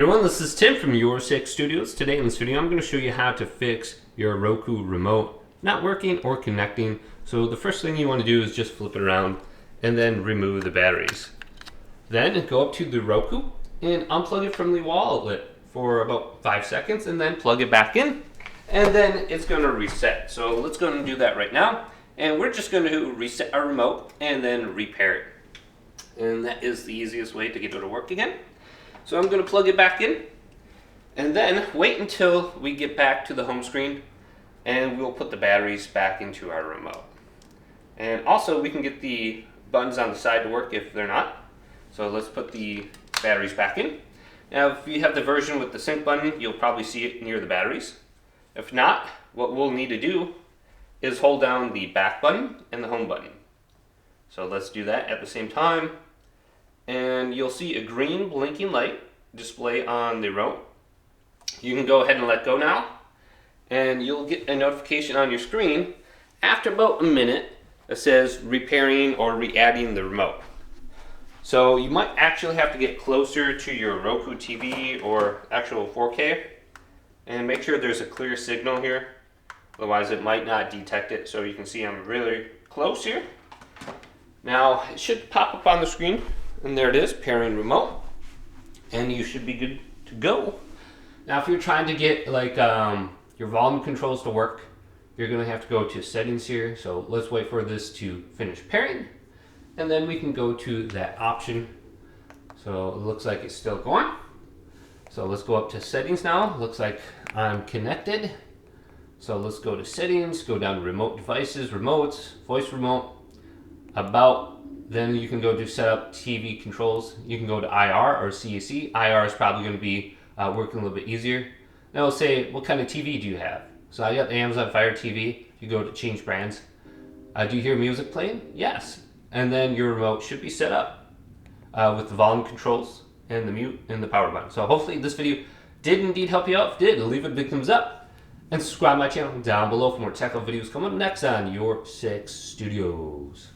Everyone, this is Tim from Your 6 Studios. Today in this video, I'm going to show you how to fix your Roku remote not working or connecting. So the first thing you want to do is just flip it around and then remove the batteries. Then go up to the Roku and unplug it from the wall outlet for about 5 seconds and then plug it back in. And then it's going to reset. So let's go and do that right now. And we're just going to reset our remote and then repair it. And that is the easiest way to get it to work again. So I'm going to plug it back in and then wait until we get back to the home screen and we'll put the batteries back into our remote. And also we can get the buttons on the side to work if they're not. So let's put the batteries back in. Now if you have the version with the sync button, you'll probably see it near the batteries. If not, what we'll need to do is hold down the back button and the home button. So let's do that at the same time. And you'll see a green blinking light display on the remote. You can go ahead and let go now, and you'll get a notification on your screen after about a minute that says repairing or re-adding the remote. So you might actually have to get closer to your Roku TV or actual 4K and make sure there's a clear signal here, otherwise it might not detect it. So you can see I'm really close here. Now it should pop up on the screen. And there it is, pairing remote, and you should be good to go. Now if you're trying to get like your volume controls to work, you're going to have to go to settings here. So let's wait for this to finish pairing, and then we can go to that option. So it looks like it's still going. So let's go up to settings now. Looks like I'm connected. So let's go to settings, go down to remote devices, remotes, voice remote, about. Then you can go to set up TV controls. You can go to IR or CAC. IR is probably going to be working a little bit easier. Now it'll say, what kind of TV do you have? So I got the Amazon Fire TV. You go to change brands. Do you hear music playing? Yes. And then your remote should be set up with the volume controls and the mute and the power button. So hopefully this video did indeed help you out. If it did, leave it a big thumbs up and subscribe to my channel down below for more technical videos coming up next on Your 6 Studios.